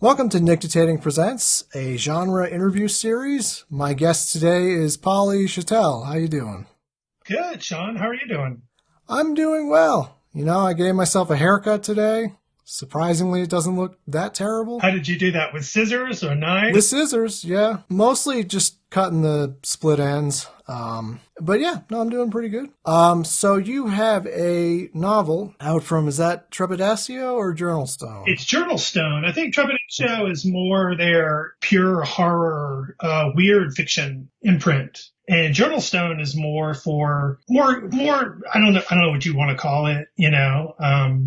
Welcome to NICTITATING Presents, a genre interview series. My guest today is Polly Schattel. How you doing? Good, Sean. How are you doing? I'm doing well. I gave myself a haircut today. Surprisingly, it doesn't look that terrible. How did you do that? With scissors or knife? With scissors, yeah. Mostly just cutting the split ends. But yeah, no, I'm doing pretty good. So you have a novel out from, is that Trepidatio or Journal Stone? It's Journal Stone. I think Trepidation is more their pure horror, weird fiction imprint. And Journal Stone is more for more. I don't know what you want to call it.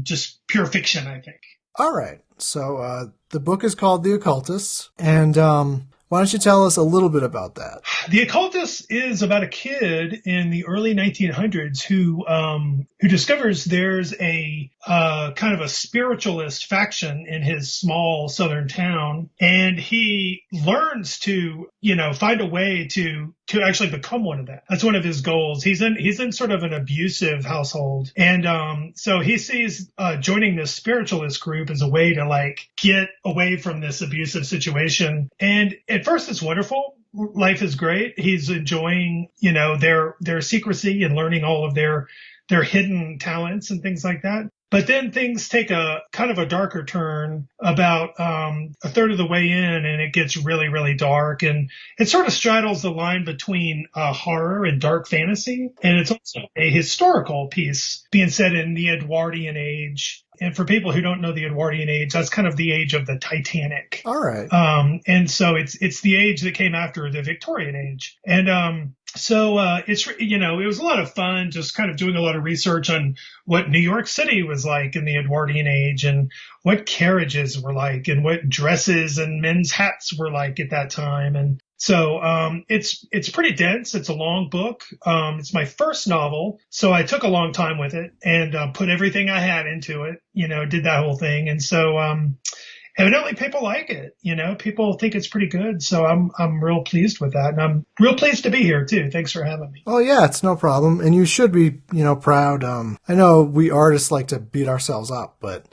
Just pure fiction. I think. All right. So the book is called The Occultists, and why don't you tell us a little bit about that? The Occultist is about a kid in the early 1900s who discovers there's a kind of a spiritualist faction in his small southern town, and he learns to find a way to actually become one of them. That's one of his goals. He's in sort of an abusive household, and so he sees joining this spiritualist group as a way to like get away from this abusive situation. And at first, it's wonderful. Life is great. He's enjoying, their secrecy and learning all of their hidden talents and things like that. But then things take a kind of a darker turn about a third of the way in, and it gets really, really dark. And it sort of straddles the line between horror and dark fantasy. And it's also a historical piece being set in the Edwardian age. And for people who don't know the Edwardian age, that's kind of the age of the Titanic. All right. And so it's the age that came after the Victorian age. And so it was a lot of fun just kind of doing a lot of research on what New York City was like in the Edwardian age and what carriages were like and what dresses and men's hats were like at that time. And so it's pretty dense. It's a long book. It's my first novel, so I took a long time with it and put everything I had into it. Did that whole thing, and so evidently people like it. People think it's pretty good, so I'm real pleased with that, and I'm real pleased to be here too. Thanks for having me. Oh yeah, it's no problem, and you should be, proud. I know we artists like to beat ourselves up, but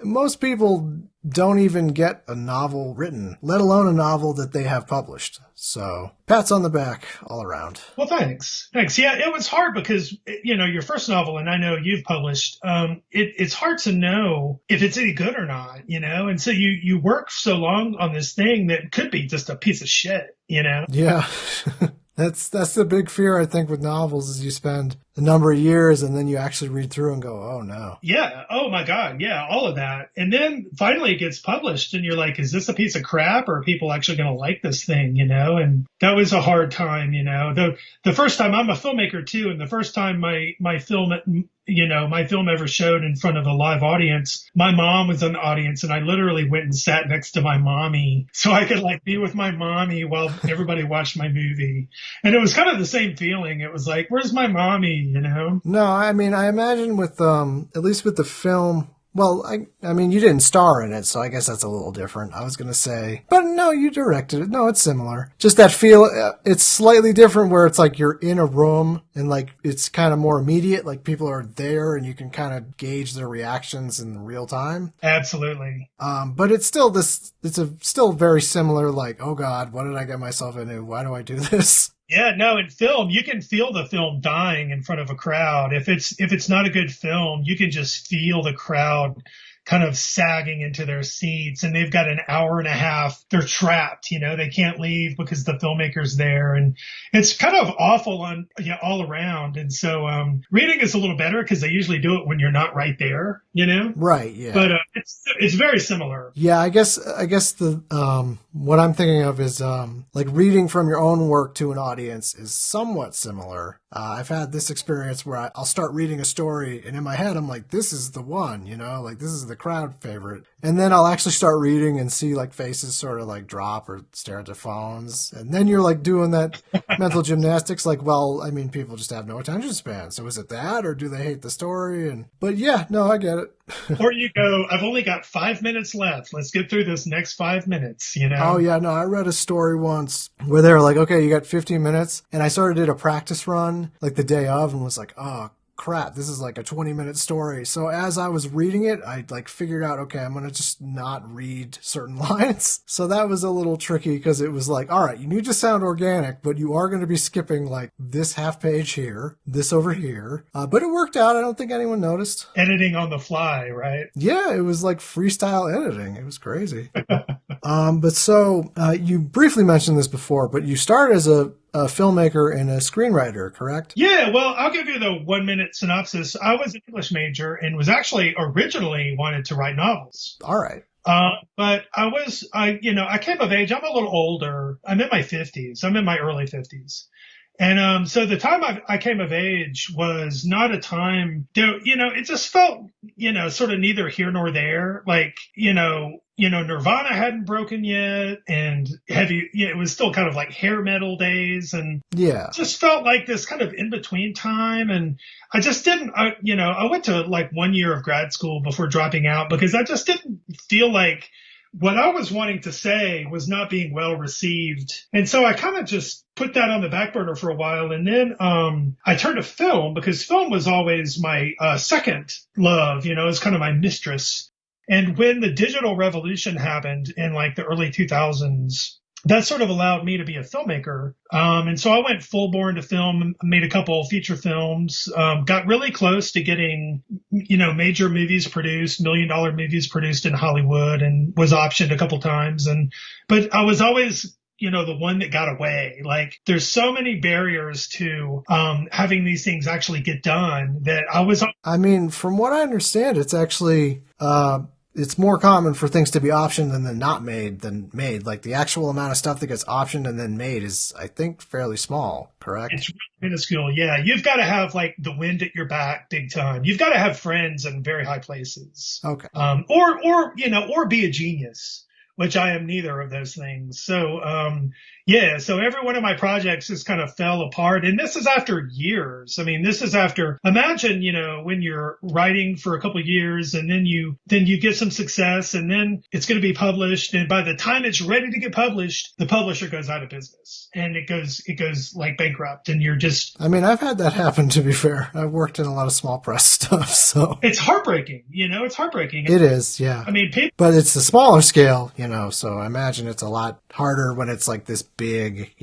most people don't even get a novel written, let alone a novel that they have published. So pats on the back all around. Well, thanks. Thanks. Yeah, it was hard because, your first novel, and I know you've published, it's hard to know if it's any good or not, and so you work so long on this thing that could be just a piece of shit. Yeah. That's the big fear, I think, with novels is you spend a number of years and then you actually read through and go, oh no. Yeah. Oh my God. Yeah. All of that. And then finally it gets published and you're like, is this a piece of crap or are people actually going to like this thing? And that was a hard time, the first time I'm a filmmaker too. And the first time my film, my film ever showed in front of a live audience, my mom was in the audience and I literally went and sat next to my mommy so I could like be with my mommy while everybody watched my movie. And it was kind of the same feeling. It was like, where's my mommy? No, I mean, I imagine with, at least with the film, well, I mean, you didn't star in it, so I guess that's a little different. I was going to say, but no, you directed it. No, it's similar. Just that feel, it's slightly different where it's like you're in a room and like it's kind of more immediate, like people are there and you can kind of gauge their reactions in real time. Absolutely. But it's still still very similar, like, oh God, what did I get myself into? Why do I do this? Yeah, no, in film, you can feel the film dying in front of a crowd. If it's not a good film, you can just feel the crowd kind of sagging into their seats and they've got an hour and a half. They're trapped, they can't leave because the filmmaker's there. And it's kind of awful on all around. And so reading is a little better because they usually do it when you're not right there, Right, yeah. But it's very similar. Yeah, I guess the what I'm thinking of is like reading from your own work to an audience is somewhat similar. I've had this experience where I'll start reading a story and in my head I'm like, this is the one, like this is the crowd favorite. And then I'll actually start reading and see like faces sort of like drop or stare at their phones. And then you're like doing that mental gymnastics like, well, I mean, people just have no attention span. So is it that or do they hate the story? But yeah, no, I get it. Or you go, I've only got 5 minutes left. Let's get through this next 5 minutes, Oh, yeah, no, I read a story once where they were like, okay, you got 15 minutes. And I sort of did a practice run like the day of and was like, oh, crap, this is like a 20-minute story. So as I was reading it, I like figured out, okay, I'm going to just not read certain lines. So that was a little tricky because it was like, all right, you need to sound organic, but you are going to be skipping like this half page here, this over here. But it worked out. I don't think anyone noticed. Editing on the fly, right? Yeah, it was like freestyle editing. It was crazy. You briefly mentioned this before, but you started as a filmmaker and a screenwriter, correct? Yeah, well, I'll give you the 1 minute synopsis. I was an English major and was actually originally wanted to write novels. All right. But I came of age. I'm a little older. I'm in my 50s. I'm in my early 50s. And so the time I came of age was not a time, it just felt, sort of neither here nor there. Like, Nirvana hadn't broken yet, and it was still kind of like hair metal days, and yeah, just felt like this kind of in between time. And I just didn't, I went to like 1 year of grad school before dropping out because I just didn't feel like what I was wanting to say was not being well received. And so I kind of just put that on the back burner for a while. And then I turned to film because film was always my second love, it was kind of my mistress. And when the digital revolution happened in like the early 2000s, that sort of allowed me to be a filmmaker. And so I went full bore into film, made a couple of feature films, got really close to getting, major movies produced, $1 million movies produced in Hollywood, and was optioned a couple times. But I was always, the one that got away. Like there's so many barriers to having these things actually get done that I mean, from what I understand, it's actually it's more common for things to be optioned and then not made than made. Like the actual amount of stuff that gets optioned and then made is, I think, fairly small, correct? It's minuscule. Yeah. You've got to have like the wind at your back big time. You've got to have friends in very high places. Okay. Or be a genius, which I am neither of those things. So, so every one of my projects just kind of fell apart. And this is after years. I mean, this is after, imagine, when you're writing for a couple of years and then you get some success and then it's going to be published. And by the time it's ready to get published, the publisher goes out of business and it goes like bankrupt, and you're just. I mean, I've had that happen, to be fair. I've worked in a lot of small press stuff, so. It's heartbreaking, it's heartbreaking. It is, yeah. I mean, but it's a smaller scale, so I imagine it's a lot harder when it's like this big,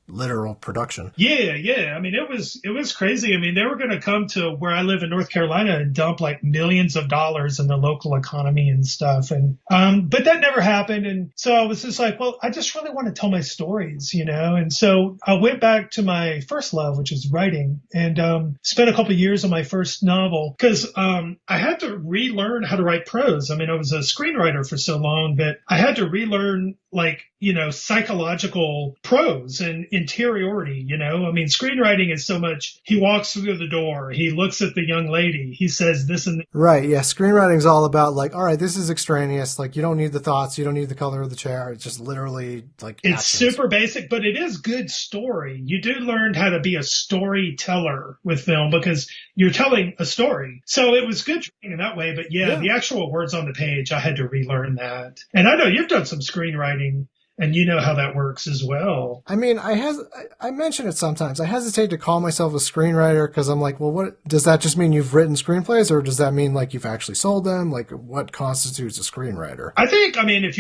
literal production. Yeah. I mean, it was crazy. I mean, they were going to come to where I live in North Carolina and dump like millions of dollars in the local economy and stuff. And, but that never happened. And so I was just like, well, I just really want to tell my stories, and so I went back to my first love, which is writing, and, spent a couple of years on my first novel because, I had to relearn how to write prose. I mean, I was a screenwriter for so long that I had to relearn like, psychological prose and interiority, I mean, screenwriting is so much, he walks through the door, he looks at the young lady, he says this and that. Right, yeah, screenwriting is all about like, all right, this is extraneous, like you don't need the thoughts, you don't need the color of the chair, it's just literally like it's actions. Super basic, but it is good story. You do learn how to be a storyteller with film because you're telling a story. So it was good training in that way, but yeah, the actual words on the page, I had to relearn that. And I know you've done some screenwriting, and you know how that works as well. I mean, I mention it sometimes. I hesitate to call myself a screenwriter because I'm like, well, what does that just mean? You've written screenplays, or does that mean like you've actually sold them? Like, what constitutes a screenwriter? I think, if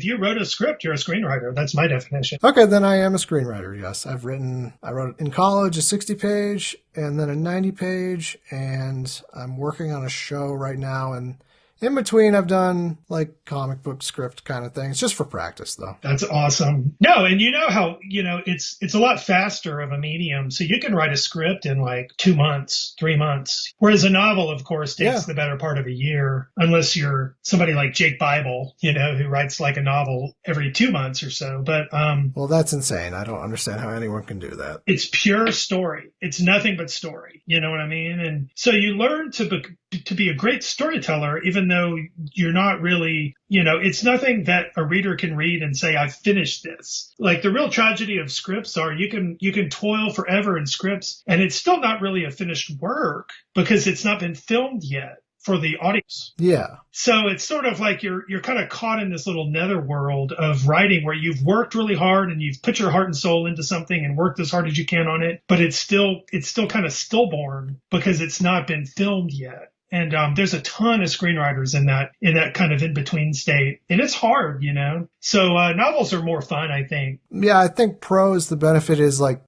you wrote a script, you're a screenwriter. That's my definition. Okay, then I am a screenwriter. Yes, I wrote in college a 60-page and then a 90-page, and I'm working on a show right now, and in between, I've done like comic book script kind of things, just for practice, though. That's awesome. No, and you know how, it's a lot faster of a medium. So you can write a script in like 2 months, 3 months. Whereas a novel, of course, takes the better part of a year, unless you're somebody like Jake Bible, who writes like a novel every 2 months or so. But well, that's insane. I don't understand how anyone can do that. It's pure story. It's nothing but story. You know what I mean? And so you learn to be a great storyteller, even though you're not really, it's nothing that a reader can read and say, I've finished this. Like the real tragedy of scripts are you can toil forever in scripts and it's still not really a finished work because it's not been filmed yet. for the audience. Yeah. So it's sort of like you're kind of caught in this little netherworld of writing where you've worked really hard and you've put your heart and soul into something and worked as hard as you can on it, but it's still kind of stillborn because it's not been filmed yet. And there's a ton of screenwriters in that kind of in between state, and it's hard, you know. So novels are more fun, I think. Yeah, I think prose, the benefit is like,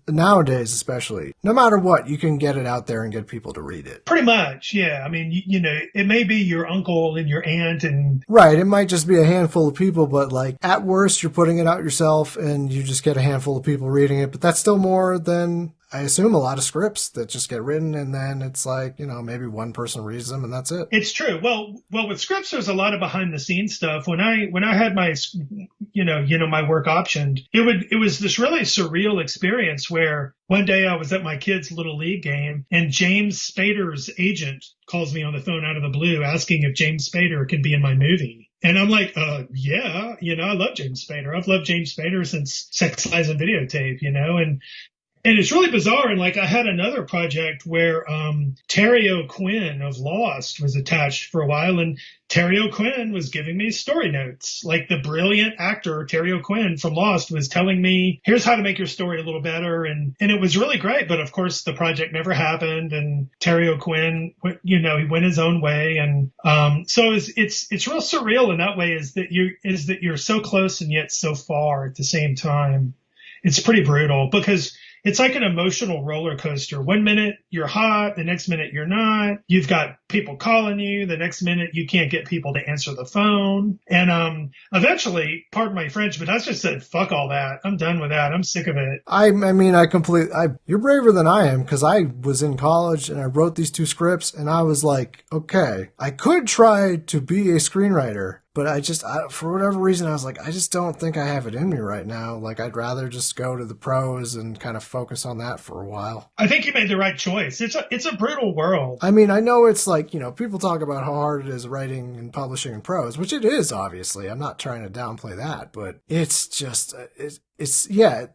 nowadays especially, no matter what, you can get it out there and get people to read it. Pretty much, yeah. I mean, you know, it may be your uncle and your aunt and Right, it might just be a handful of people, but like at worst, you're putting it out yourself and you just get a handful of people reading it. But that's still more than, I assume, a lot of scripts that just get written and then it's like, you know, maybe one person reads them and that's it. It's true. Well, with scripts, there's a lot of behind the scenes stuff. When I had my, my work optioned, it was this really surreal experience where one day I was at my kid's little league game and James Spader's agent calls me on the phone out of the blue asking if James Spader can be in my movie. And I'm like, yeah, you know, I love James Spader. I've loved James Spader since Sex, Lies, and Videotape, you know, and it's really bizarre. And like I had another project where Terry O'Quinn of Lost was attached for a while, and Terry O'Quinn was giving me story notes. Like the brilliant actor Terry O'Quinn from Lost was telling me, here's how to make your story a little better. And it was really great. But of course, the project never happened. And Terry O'Quinn, you know, he went his own way. And so it's real surreal in that way, is that you're so close and yet so far at the same time. It's pretty brutal because it's like an emotional roller coaster. One minute you're hot, the next minute you're not. You've got people calling you. The next minute you can't get people to answer the phone. And eventually, pardon my French, but I just said, fuck all that. I'm done with that. I'm sick of it. I mean, you're braver than I am because I was in college and I wrote these 2 scripts and I was like, okay, I could try to be a screenwriter. But for whatever reason, I was like, I just don't think I have it in me right now. Like, I'd rather just go to the prose and kind of focus on that for a while. I think you made the right choice. It's a brutal world. I mean, I know it's like, you know, people talk about how hard it is writing and publishing in prose, which it is, obviously. I'm not trying to downplay that, but it's just,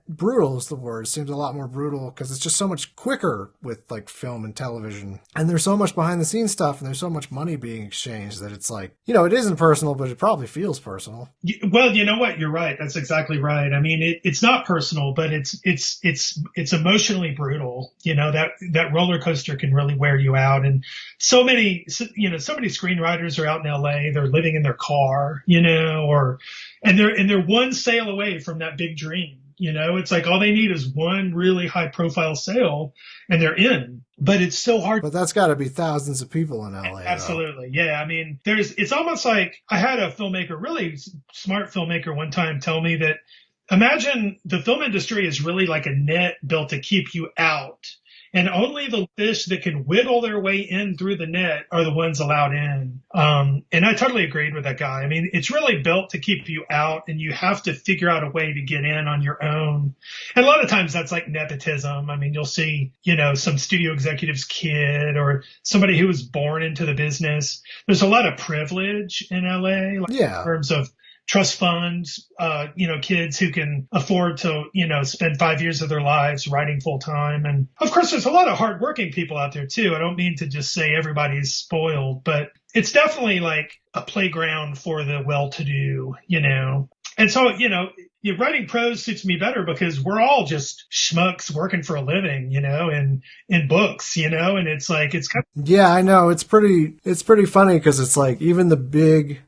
brutal is the word. It seems a lot more brutal because it's just so much quicker with like film and television. And there's so much behind the scenes stuff and there's so much money being exchanged that it's like, you know, it isn't personal, but it probably feels personal. Well, you know what? You're right. That's exactly right. I mean, it's not personal, but it's emotionally brutal. You know, that roller coaster can really wear you out. And so many screenwriters are out in LA. They're living in their car, you know, and they're one sale away from that big dream. You know, it's like all they need is one really high profile sale and they're in. But it's so hard. But that's got to be thousands of people in LA. Absolutely. Though. Yeah. I mean, it's almost like I had a filmmaker, really smart filmmaker one time tell me that imagine the film industry is really like a net built to keep you out. And only the fish that can wiggle their way in through the net are the ones allowed in. And I totally agreed with that guy. I mean, it's really built to keep you out and you have to figure out a way to get in on your own. And a lot of times that's like nepotism. I mean, you'll see, you know, some studio executive's kid or somebody who was born into the business. There's a lot of privilege in LA, like in terms of trust funds, kids who can afford to, you know, spend 5 years of their lives writing full time. And of course, there's a lot of hardworking people out there too. I don't mean to just say everybody's spoiled, but it's definitely like a playground for the well-to-do, you know. And so, you know, writing prose suits me better because we're all just schmucks working for a living, you know, in books, you know, and it's like, it's kind of. Yeah, I know. It's pretty funny because it's like even the big,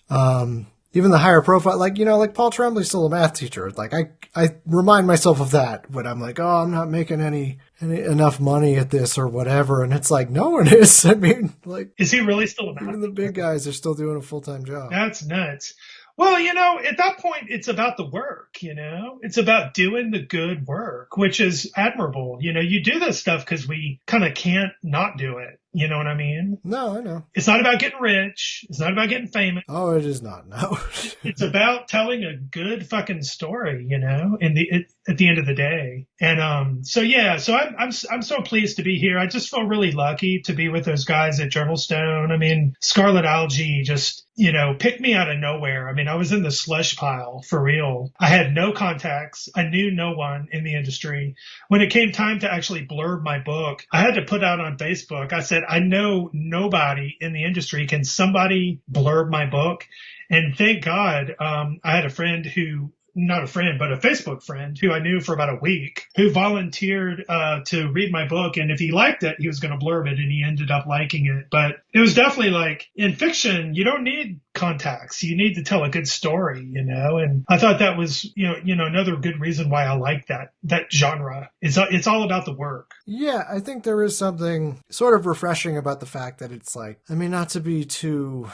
even the higher profile, like, you know, like Paul Tremblay's still a math teacher. Like I remind myself of that when I'm like, oh, I'm not making any enough money at this or whatever. And it's like, no one is. I mean, like, is he really still a math even the big guys are still doing a full-time job. That's nuts. Well, you know, at that point, it's about the work, you know, it's about doing the good work, which is admirable. You know, you do this stuff because we kind of can't not do it. You know what I mean? No, I know. It's not about getting rich. It's not about getting famous. Oh, it is not. No. It's about telling a good fucking story, you know, at the end of the day. And so I'm so pleased to be here. I just feel really lucky to be with those guys at Journalstone. I mean, Scarlet Algae just, you know, picked me out of nowhere. I mean, I was in the slush pile for real. I had no contacts. I knew no one in the industry. When it came time to actually blurb my book, I had to put out on Facebook. I said, said, I know nobody in the industry. Can somebody blurb my book? And thank God, I had a friend who, not a friend, but a Facebook friend who I knew for about a week, who volunteered to read my book. And if he liked it, he was going to blurb it, and he ended up liking it. But it was definitely like, in fiction, you don't need contacts. You need to tell a good story, and I thought that was, another good reason why I like that genre. It's all about the work. Yeah, I think there is something sort of refreshing about the fact that it's like, I mean, not to be too,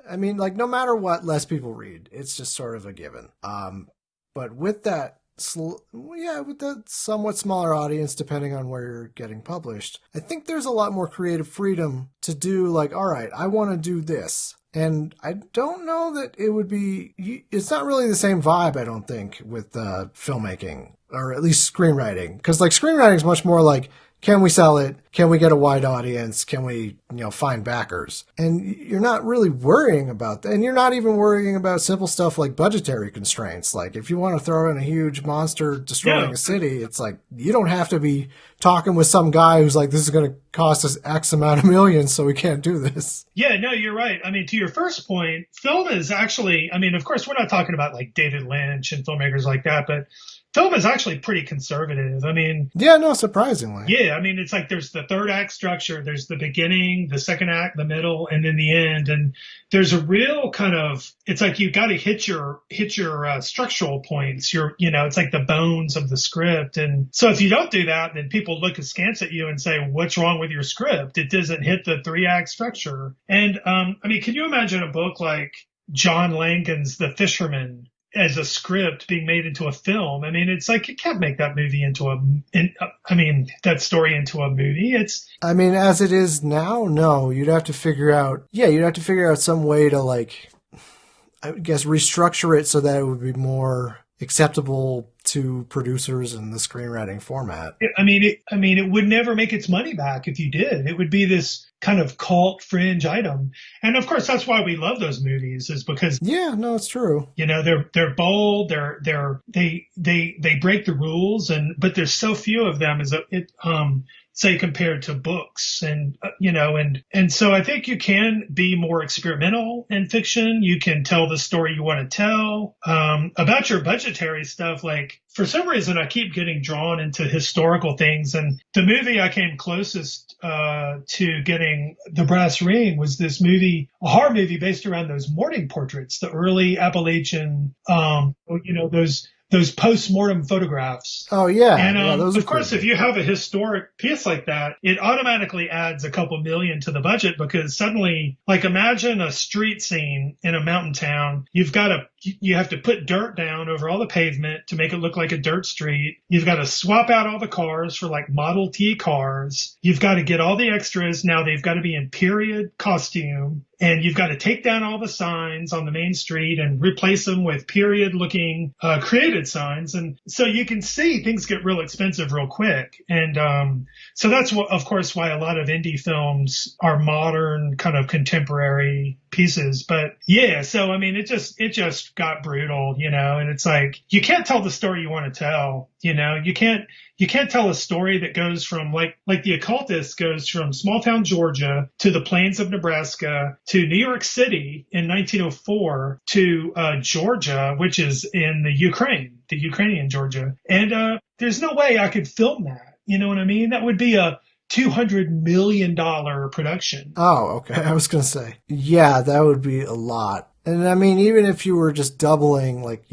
I mean, like, no matter what, less people read. It's just sort of a given. But with that, with that somewhat smaller audience, depending on where you're getting published, I think there's a lot more creative freedom to do, like, all right, I want to do this. And I don't know that it would be, it's not really the same vibe, I don't think, with filmmaking, or at least screenwriting. Because, like, screenwriting is much more like, can we sell it? Can we get a wide audience? Can we, find backers? And you're not really worrying about that. And you're not even worrying about simple stuff like budgetary constraints. Like, if you want to throw in a huge monster destroying a city, it's like, you don't have to be talking with some guy who's like, this is going to cost us X amount of millions, so we can't do this. Yeah, no, you're right. I mean, to your first point, film is actually, I mean, of course, we're not talking about like David Lynch and filmmakers like that, but film is actually pretty conservative. I mean, yeah, no, surprisingly. Yeah, I mean, it's like there's the third act structure, there's the beginning, the second act, the middle, and then the end. And there's a real kind of, it's like you got to hit your structural points. It's like the bones of the script. And so if you don't do that, then people look askance at you and say, what's wrong with your script? It doesn't hit the 3-act structure. And I mean, can you imagine a book like John Langan's The Fisherman as a script being made into a film? I mean, it's like you can't make that movie that story into a movie. I mean, as it is now, no. You'd have to figure out some way to, like, I guess, restructure it so that it would be more acceptable to producers in the screenwriting format. It would never make its money back if you did. It would be this kind of cult fringe item. And of course, that's why we love those movies, is because, yeah, no, it's true. They're bold. They break the rules, but there's so few of them say compared to books, and so I think you can be more experimental in fiction. You can tell the story you want to tell. About your budgetary stuff, like, for some reason I keep getting drawn into historical things, and the movie I came closest to getting the brass ring was this movie, a horror movie based around those morning portraits, the early Appalachian, those post-mortem photographs. Oh, yeah. And those of course, if you have a historic piece like that, it automatically adds a couple million to the budget, because suddenly, like, imagine a street scene in a mountain town. You have to put dirt down over all the pavement to make it look like a dirt street. You've got to swap out all the cars for, like, Model T cars. You've got to get all the extras. Now they've got to be in period costume. And you've got to take down all the signs on the main street and replace them with period-looking created signs. And so you can see things get real expensive real quick. And so that's, of course, why a lot of indie films are modern, kind of contemporary pieces. But yeah, so I mean, it just got brutal, and it's like, you can't tell the story you want to tell. You can't tell a story that goes from, like The Occultist goes from small town Georgia to the plains of Nebraska to New York City in 1904 to Georgia, which is in the Ukrainian Georgia. And there's no way I could film that. You know what I mean? That would be a $200 million production. Oh, okay. I was going to say, yeah, that would be a lot. And I mean, even if you were just doubling, like,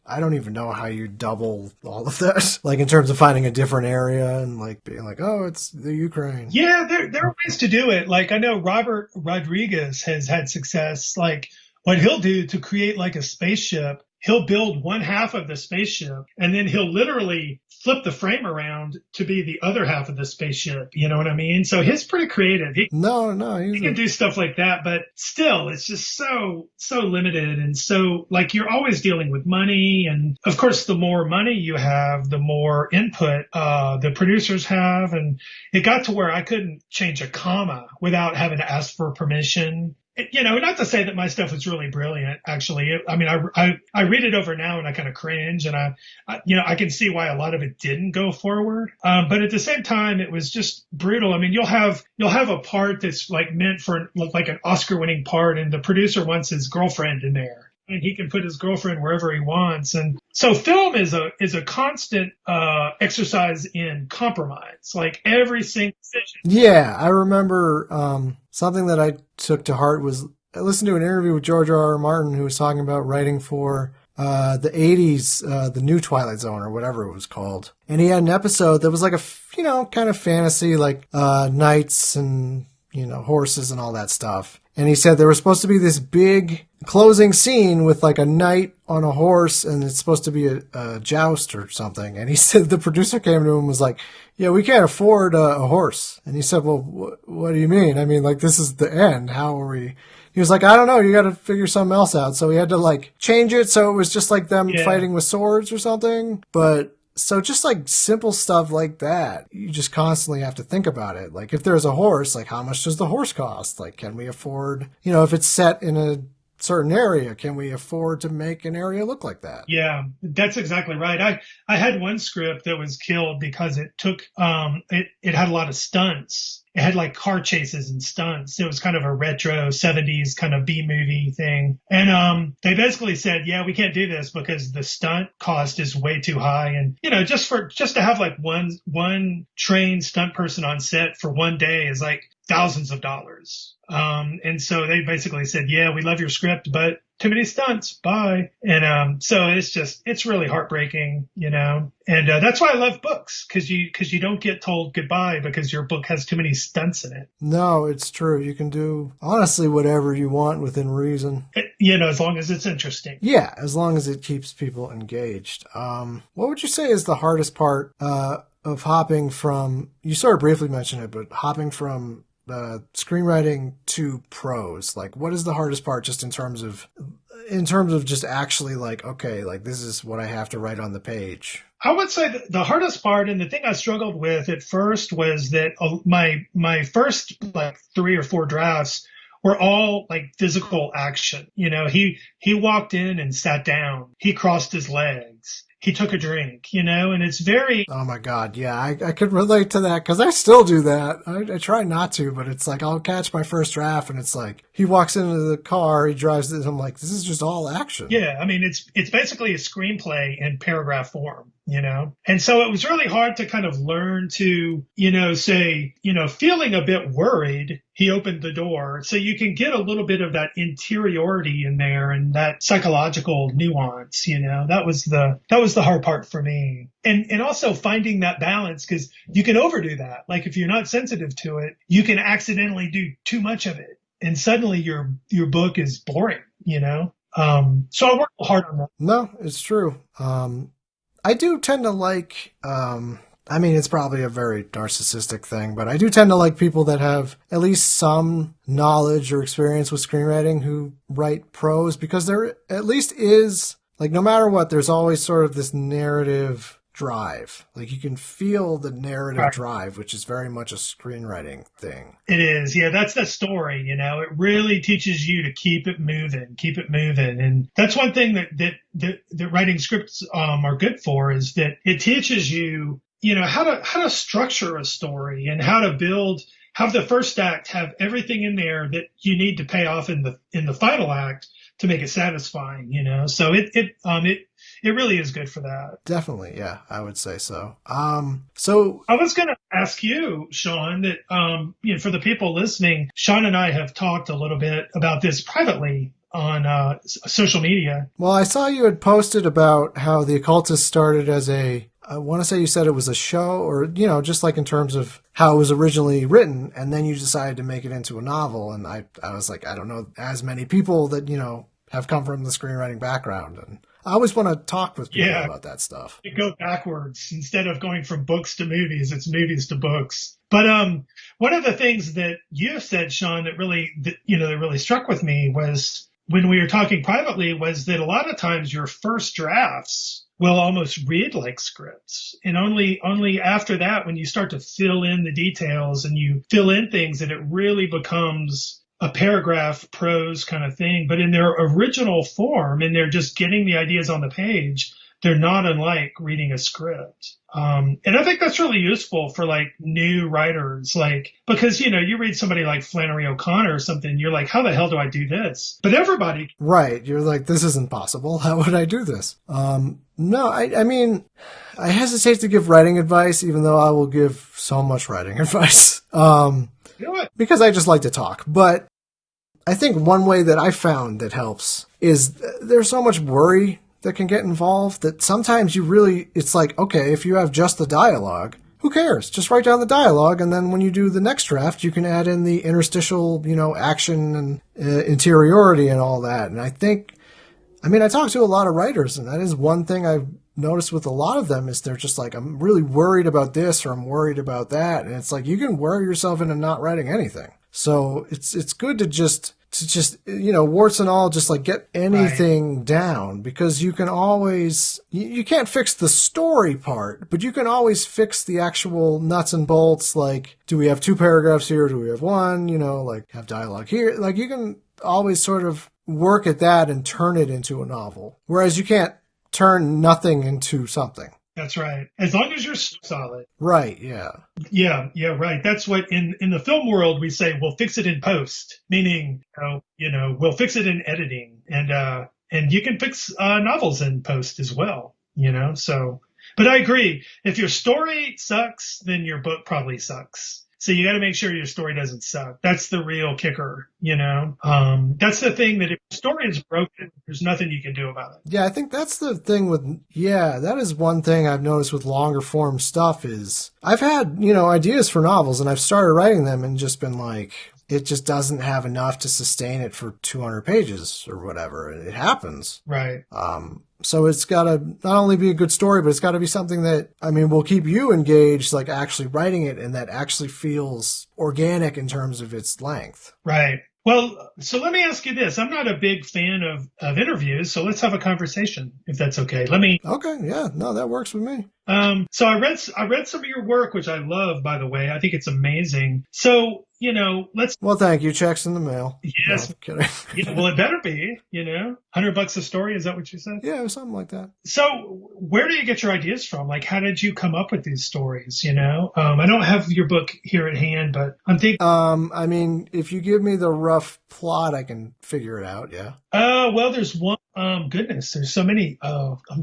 I don't even know how you double all of that, like, in terms of finding a different area and, like, being like, oh, it's the Ukraine. Yeah, there are ways to do it. Like, I know Robert Rodriguez has had success. Like, what he'll do to create, like, a spaceship, he'll build one half of the spaceship, and then he'll literally flip the frame around to be the other half of the spaceship. You know what I mean? So he's pretty creative. He can do stuff like that, but still, it's just so limited. And so, like, you're always dealing with money. And of course, the more money you have, the more input the producers have. And it got to where I couldn't change a comma without having to ask for permission. Not to say that my stuff was really brilliant, actually. I mean, I read it over now and I kind of cringe, and I can see why a lot of it didn't go forward. But at the same time, it was just brutal. I mean, you'll have a part that's like meant for like an Oscar-winning part, and the producer wants his girlfriend in there, and he can put his girlfriend wherever he wants. And so film is a constant exercise in compromise. Like every single decision. Yeah, I remember something that I took to heart was I listened to an interview with George R. R. Martin who was talking about writing for the 80s, the new Twilight Zone or whatever it was called. And he had an episode that was like kind of fantasy, like knights and, horses and all that stuff. And he said there was supposed to be this big closing scene with like a knight on a horse, and it's supposed to be a joust or something. And he said the producer came to him and was like, yeah, we can't afford a horse. And he said, well, what do you mean? I mean, like, this is the end. How are we? He was like, I don't know. You got to figure something else out. So he had to like change it. So it was just like them fighting with swords or something. But so just like simple stuff like that, you just constantly have to think about it. Like if there's a horse, like how much does the horse cost? Like, can we afford, if it's set in a certain area, can we afford to make an area look like that? Yeah, that's exactly right. I had one script that was killed because it took it had a lot of stunts. It had like car chases and stunts. It was kind of a retro 70s kind of B movie thing. And they basically said, yeah, we can't do this because the stunt cost is way too high. And just to have like one trained stunt person on set for one day is like thousands of dollars. And so they basically said, yeah, we love your script, but too many stunts. Bye. And so it's really heartbreaking, And that's why I love books, because you don't get told goodbye because your book has too many stunts in it. No, it's true. You can do honestly whatever you want within reason. As long as it's interesting. Yeah, as long as it keeps people engaged. What would you say is the hardest part of hopping from? You sort of briefly mentioned it, but hopping from screenwriting to prose, like what is the hardest part just in terms of just actually like, okay, like this is what I have to write on the page? I would say that the hardest part, and the thing I struggled with at first, was that my first like 3 or 4 drafts were all like physical action. He walked in and sat down. He crossed his legs. He took a drink, and it's very... Oh my God. Yeah, I could relate to that because I still do that. I try not to, but it's like I'll catch my first draft and it's like he walks into the car, he drives it, and I'm like, this is just all action. Yeah, I mean, it's basically a screenplay in paragraph form, And so it was really hard to kind of learn to, say, feeling a bit worried, he opened the door. So you can get a little bit of that interiority in there and that psychological nuance, That was the hard part for me. And also finding that balance, because you can overdo that. Like if you're not sensitive to it, you can accidentally do too much of it. And suddenly your book is boring, So I worked hard on that. No, it's true. I do tend to like, I mean, it's probably a very narcissistic thing, but I do tend to like people that have at least some knowledge or experience with screenwriting who write prose, because there at least is, like, no matter what, there's always sort of this narrative drive. Like you can feel the narrative drive, which is very much a screenwriting thing. It is. Yeah, that's the story, It really teaches you to keep it moving. And that's one thing that writing scripts are good for, is that it teaches you, how to structure a story and how to have the first act have everything in there that you need to pay off in the final act to make it satisfying, So it really is good for that. Definitely, yeah, I would say so. So I was going to ask you, Sean, that for the people listening, Sean and I have talked a little bit about this privately on social media. Well, I saw you had posted about how the Occultist started as I want to say you said it was a show, or, just like in terms of how it was originally written, and then you decided to make it into a novel. And I was like, I don't know as many people that, have come from the screenwriting background. And I always want to talk with people about that stuff. You go backwards. Instead of going from books to movies, it's movies to books. But one of the things that you said, Sean, that really struck with me was when we were talking privately, was that a lot of times your first drafts will almost read like scripts. And only after that, when you start to fill in the details and you fill in things, that it really becomes a paragraph prose kind of thing, but in their original form, and they're just getting the ideas on the page, they're not unlike reading a script. And I think that's really useful for like new writers, like, because, you know, you read somebody like Flannery O'Connor or something, you're like, how the hell do I do this? But everybody. Right. You're like, this isn't possible. How would I do this? No, I mean, I hesitate to give writing advice, even though I will give so much writing advice. You know what? Because I just like to talk. But I think one way that I found that helps is there's so much worry that can get involved that sometimes it's like, okay, if you have just the dialogue, who cares? Just write down the dialogue, and then when you do the next draft, you can add in the interstitial, action and interiority and all that. And I talk to a lot of writers, and that is one thing I've noticed with a lot of them is they're just like, I'm really worried about this or I'm worried about that. And it's like, you can worry yourself into not writing anything. So it's good to just warts and all, just like get anything down, because you can always, you can't fix the story part, but you can always fix the actual nuts and bolts. Like, do we have 2 paragraphs here? Do we have 1? Like have dialogue here? Like you can always sort of work at that and turn it into a novel. Whereas you can't turn nothing into something. That's right. As long as you're solid. Right, yeah. Yeah, right. That's what in the film world we say we'll fix it in post, meaning we'll fix it in editing, and you can fix novels in post as well. So. But I agree. If your story sucks, then your book probably sucks. So you got to make sure your story doesn't suck. That's the real kicker, That's the thing, that if your story is broken, there's nothing you can do about it. Yeah, I think that's the thing that is one thing I've noticed with longer form stuff is I've had, ideas for novels and I've started writing them and just been like, it just doesn't have enough to sustain it for 200 pages or whatever. It happens. Right. So it's got to not only be a good story, but it's got to be something that, will keep you engaged, like actually writing it, and that actually feels organic in terms of its length. Right. Well, so let me ask you this. I'm not a big fan of interviews, so let's have a conversation, if that's okay. Okay, yeah, no, that works with me. So I read some of your work, which I love, by the way. I think it's amazing. So, let's. Well, thank you. Checks in the mail. Yes. No, kidding. Yeah, well, it better be, $100 a story. Is that what you said? Yeah, something like that. So where do you get your ideas from? Like, how did you come up with these stories? I don't have your book here at hand, but I'm thinking. If you give me the rough plot, I can figure it out. Yeah. Well, there's one. Goodness, there's so many.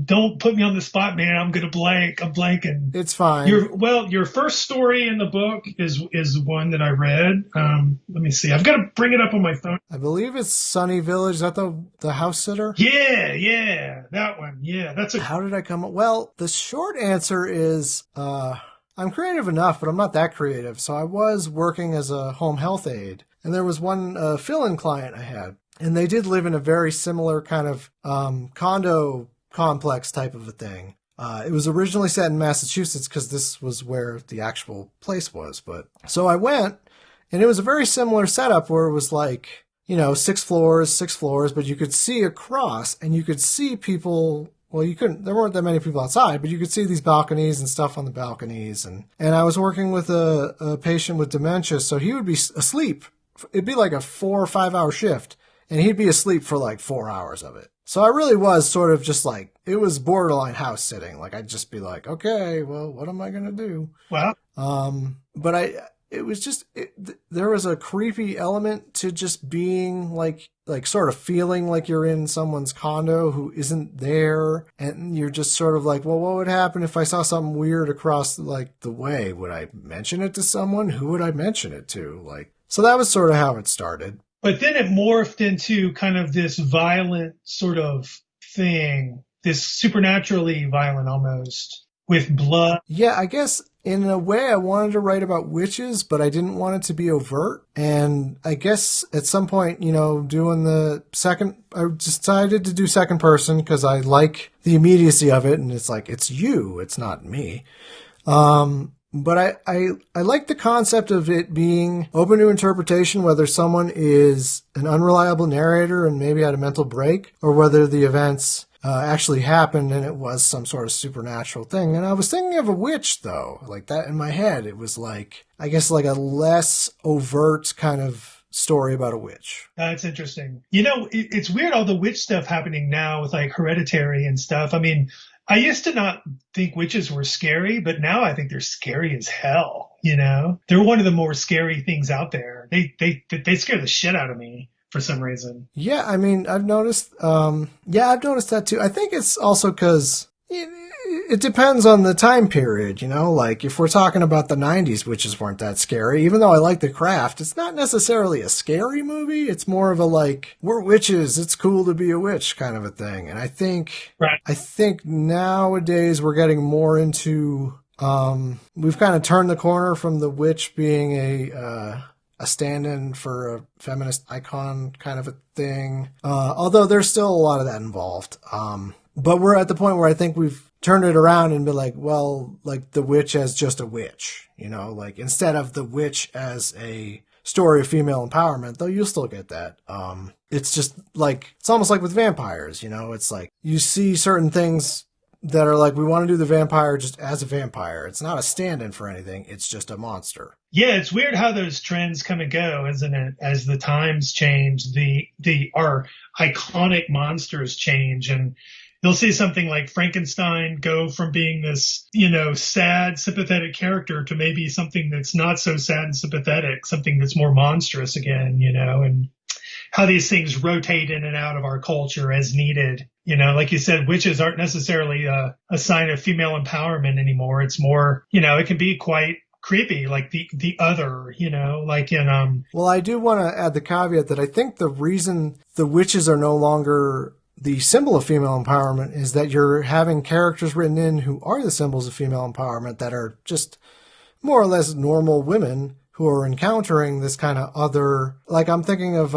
Don't put me on the spot, man. I'm gonna blank. I'm blanking. It's fine. Your first story in the book is one that I read. Let me see. I've got to bring it up on my phone. I believe it's Sunny Village. Is that the house sitter? Yeah, that one. Yeah, How did I come up? Well, the short answer is, I'm creative enough, but I'm not that creative. So I was working as a home health aide, and there was one fill-in client I had. And they did live in a very similar kind of condo complex type of a thing. It was originally set in Massachusetts because this was where the actual place was. But so I went, and it was a very similar setup where it was like, 6 floors, but you could see across, and you could see people. Well, there weren't that many people outside, but you could see these balconies and stuff on the balconies. And I was working with a patient with dementia, so he would be asleep. It'd be like a 4 or 5 hour shift. And he'd be asleep for like 4 hours of it. So I really was sort of just like, it was borderline house sitting. Like, I'd just be like, okay, well, what am I going to do? Wow. But there was a creepy element to just being like sort of feeling like you're in someone's condo who isn't there. And you're just sort of like, well, what would happen if I saw something weird across like the way? Would I mention it to someone? Who would I mention it to? So that was sort of how it started. But then it morphed into kind of this violent sort of thing, this supernaturally violent almost, with blood. Yeah, I guess in a way I wanted to write about witches, but I didn't want it to be overt. And I guess at some point, doing the second, I decided to do second person because I like the immediacy of it. And it's like, it's you, it's not me. But I like the concept of it being open to interpretation, whether someone is an unreliable narrator and maybe had a mental break, or whether the events actually happened and it was some sort of supernatural thing. And I was thinking of a witch, though, like that in my head. It was like, I guess, like a less overt kind of story about a witch. That's interesting. You know, it's weird all the witch stuff happening now with like Hereditary and stuff. I mean, I used to not think witches were scary, but now I think they're scary as hell. You know, they're one of the more scary things out there. They scare the shit out of me for some reason. Yeah, I mean, I've noticed. Yeah, I've noticed that too. I think it's also because it depends on the time period. You know, like if we're talking about the '90s, witches weren't that scary. Even though I like The Craft, it's not necessarily a scary movie. It's more of a like we're witches. It's cool to be a witch kind of a thing. And Right. I think nowadays we're getting more into. We've kind of turned the corner from the witch being a stand-in for a feminist icon kind of a thing. Although there's still a lot of that involved. But we're at the point where I think we've turned it around and been like, well, like the witch as just a witch, you know, like instead of the witch as a story of female empowerment, though you'll still get that. It's just like, it's almost like with vampires, you know, it's like you see certain things that are like, we want to do the vampire just as a vampire. It's not a stand-in for anything. It's just a monster. Yeah, it's weird how those trends come and go, isn't it? As the times change, our iconic monsters change, and you'll see something like Frankenstein go from being this, you know, sad, sympathetic character to maybe something that's not so sad and sympathetic, something that's more monstrous again, you know, and how these things rotate in and out of our culture as needed. You know, like you said, witches aren't necessarily a sign of female empowerment anymore. It's more, you know, it can be quite creepy, like the other, you know, like in Well, I do want to add the caveat that I think the reason the witches are no longer the symbol of female empowerment is that you're having characters written in who are the symbols of female empowerment that are just more or less normal women who are encountering this kind of other, like I'm thinking of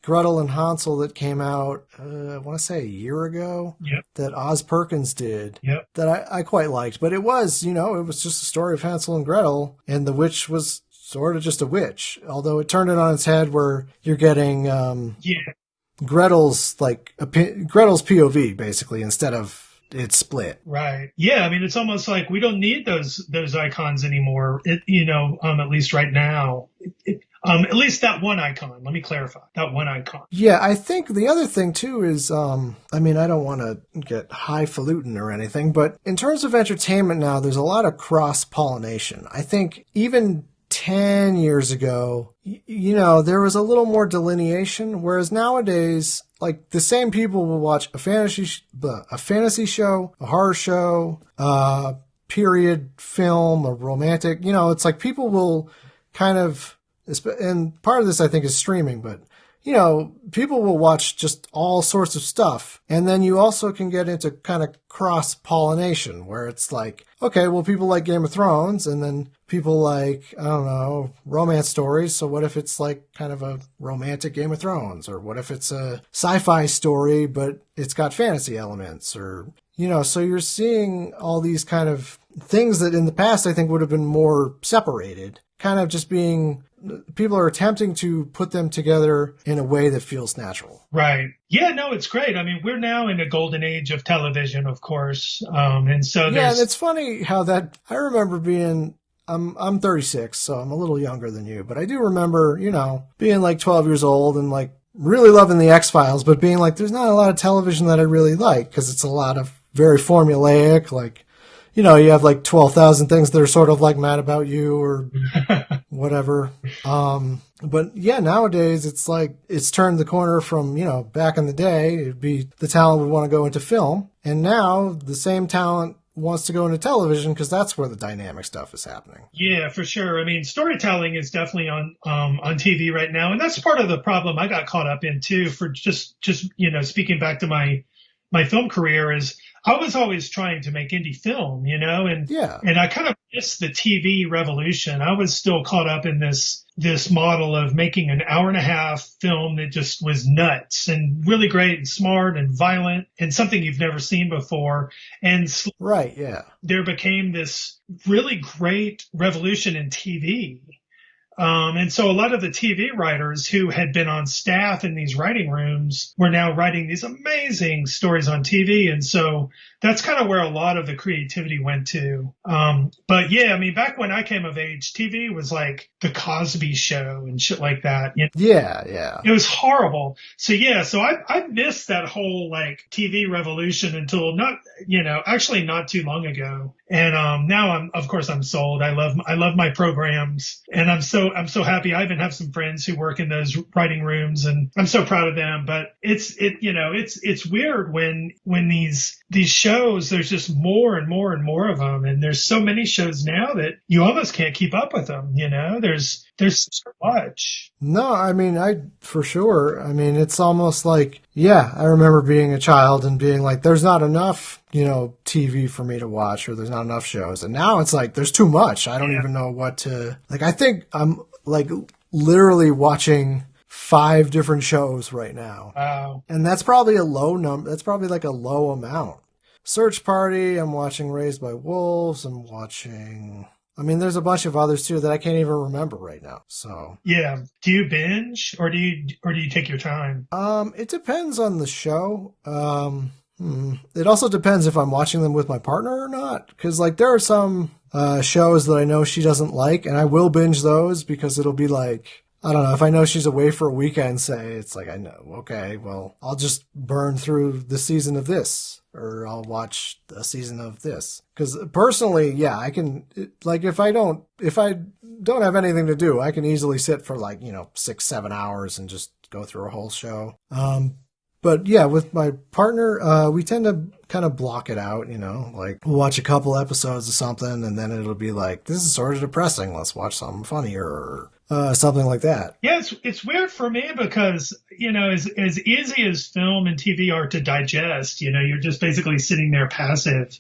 Gretel and Hansel that came out, I want to say a year ago, Yep. that Oz Perkins did, Yep. that I quite liked. But it was, you know, it was just a story of Hansel and Gretel, and the witch was sort of just a witch, although it turned it on its head where you're getting Yeah. Gretel's Gretel's POV basically instead of it's split. Right. Yeah. I mean, it's almost like we don't need those icons anymore. You know, at least right now, at least that one icon. Let me clarify that one icon. Yeah, I think the other thing too is, I mean, I don't want to get highfalutin or anything, but in terms of entertainment now, there's a lot of cross-pollination. I think even 10 years ago, you know, there was a little more delineation, whereas nowadays, like the same people will watch a fantasy show, a horror show, period film, a romantic, you know, it's like people will kind of, and part of this I think is streaming, but you know, people will watch just all sorts of stuff. And then you also can get into kind of cross-pollination where it's like, okay, well, people like Game of Thrones and then people like, I don't know, romance stories. So what if it's like kind of a romantic Game of Thrones? Or what if it's a sci-fi story, but it's got fantasy elements? Or, you know, so you're seeing all these kind of things that in the past I think would have been more separated, kind of just being, people are attempting to put them together in a way that feels natural. Right. Yeah, no, it's great. I mean, we're now in a golden age of television, of course. And so Yeah, and it's funny how that, I remember being, I'm 36, so I'm a little younger than you, but I do remember, you know, being like 12 years old and like really loving the X-Files, but being like, there's not a lot of television that I really like because it's a lot of very formulaic, like, you know, you have like 12,000 things that are sort of like Mad About You or whatever. But yeah, nowadays it's like it's turned the corner from, you know, back in the day, it'd be the talent would want to go into film. And now the same talent wants to go into television because that's where the dynamic stuff is happening. Yeah, for sure. I mean, storytelling is definitely on TV right now. And that's part of the problem I got caught up in too, for just, you know, speaking back to my film career is I was always trying to make indie film, you know, and Yeah. and I kind of missed the TV revolution. I was still caught up in this model of making an hour and a half film that just was nuts and really great and smart and violent and something you've never seen before. And Right, yeah. there became this really great revolution in TV. And so a lot of the TV writers who had been on staff in these writing rooms were now writing these amazing stories on TV. And so that's kind of where a lot of the creativity went to. But yeah, I mean, back when I came of age, TV was like the Cosby Show and shit like that. You know, Yeah, yeah. it was horrible. So yeah, so I missed that whole like TV revolution until actually not too long ago. And now of course I'm sold. I love my programs, and I'm so happy. I even have some friends who work in those writing rooms, and I'm so proud of them. But it's weird when these shows, there's just more and more and more of them, and there's so many shows now that you almost can't keep up with them. There's so much. No, I mean, for sure. I mean, it's almost like, yeah, I remember being a child and being like, there's not enough, TV for me to watch, or there's not enough shows. And now it's like, there's too much. I don't even know what to, like, I think I'm like literally watching 5 different shows right now. Wow. And that's probably a low number. That's probably like a low amount. Search Party, I'm watching Raised by Wolves, there's a bunch of others too that I can't even remember right now. So Yeah. Do you binge, or do you take your time? it depends on the show. It also depends if I'm watching them with my partner or not. Because like there are some shows that I know she doesn't like, and I will binge those because it'll be like, I don't know, if I know she's away for a weekend, say, it's like, I know, okay, well, I'll just burn through the season of this, or I'll watch a season of this. Because personally, yeah, I can, like, if I don't have anything to do, I can easily sit for like, 6-7 hours and just go through a whole show. But yeah, with my partner, we tend to kind of block it out, like we'll watch a couple episodes of something, and then it'll be like, this is sort of depressing. Let's watch something funnier, or something like that. Yeah, it's weird for me because, as easy as film and TV are to digest, you're just basically sitting there passive.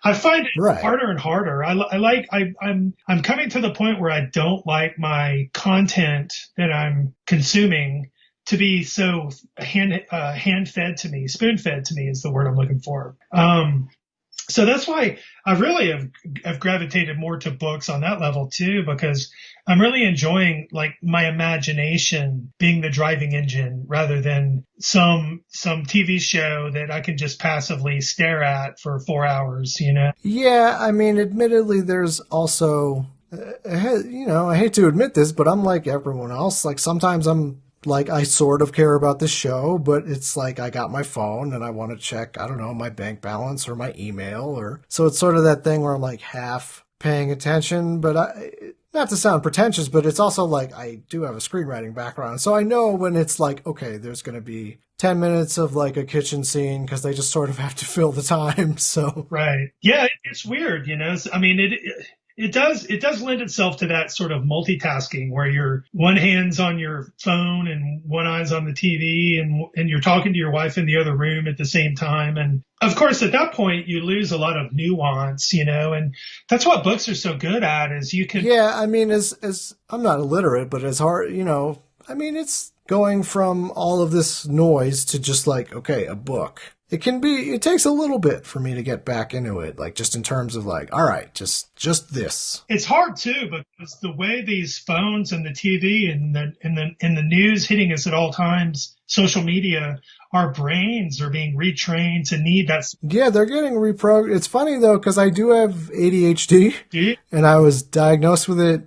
I find it Right. harder and harder. I'm coming to the point where I don't like my content that I'm consuming to be so hand fed to me, spoon fed to me is the word I'm looking for. So that's why I really have gravitated more to books on that level too, because I'm really enjoying like my imagination being the driving engine rather than some TV show that I can just passively stare at for 4 hours, Yeah, admittedly, there's also, I hate to admit this, but I'm like everyone else. Like sometimes I'm like, I sort of care about this show, but it's like I got my phone and I want to check, I don't know, my bank balance or my email, so it's sort of that thing where I'm like half paying attention, but not to sound pretentious, but it's also like I do have a screenwriting background, so I know when it's like, okay, there's going to be 10 minutes of like a kitchen scene because they just sort of have to fill the time. So right, yeah, it's weird, It does lend itself to that sort of multitasking where you're one hand's on your phone and one eye's on the TV, and you're talking to your wife in the other room at the same time. And of course, at that point, you lose a lot of nuance, and that's what books are so good at is you can. Yeah, as I'm not illiterate, but as hard, it's going from all of this noise to just like, okay, a book. It takes a little bit for me to get back into it, like just in terms of like, all right, just this. It's hard too, because the way these phones and the TV and the news hitting us at all times, social media, our brains are being retrained to need that. Yeah, they're getting reprogrammed. It's funny though, because I do have ADHD, and I was diagnosed with it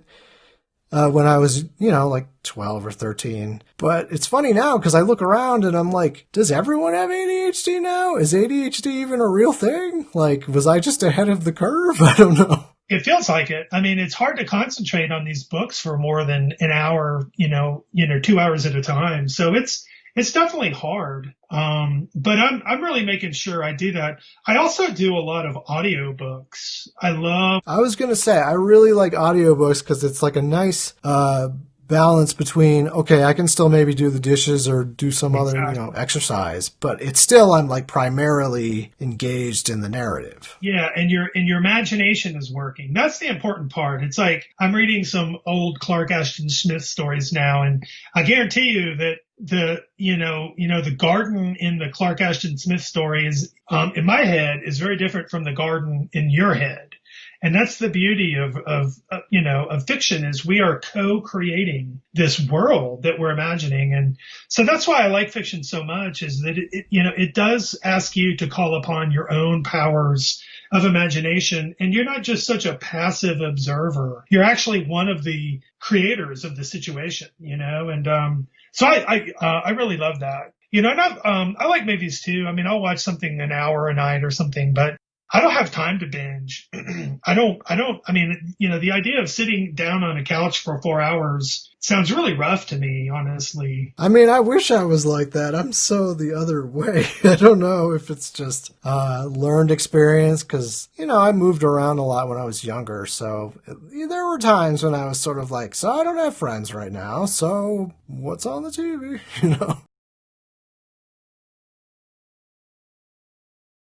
when I was, like 12 or 13. But it's funny now because I look around and I'm like, does everyone have ADHD now? Is ADHD even a real thing? Like, was I just ahead of the curve? I don't know. It feels like it. It's hard to concentrate on these books for more than an hour, 2 hours at a time. So it's definitely hard. But I'm really making sure I do that. I also do a lot of audiobooks. I was going to say, I really like audiobooks because it's like a nice, balance between, okay, I can still maybe do the dishes or do some other, exercise, but it's still, I'm like primarily engaged in the narrative. Yeah. And your imagination is working. That's the important part. It's like, I'm reading some old Clark Ashton Smith stories now, and I guarantee you that the garden in the Clark Ashton Smith story is, in my head, is very different from the garden in your head. And that's the beauty of fiction, is we are co-creating this world that we're imagining. And so that's why I like fiction so much, is that it does ask you to call upon your own powers of imagination. And you're not just such a passive observer. You're actually one of the creators of the situation, and so I really love that. And I like movies too. I mean, I'll watch something an hour a night or something, but I don't have time to binge. I mean, the idea of sitting down on a couch for 4 hours sounds really rough to me, honestly. I mean, I wish I was like that. I'm so the other way. I don't know if it's just learned experience because, I moved around a lot when I was younger. So there were times when I was sort of like, so I don't have friends right now. So what's on the TV?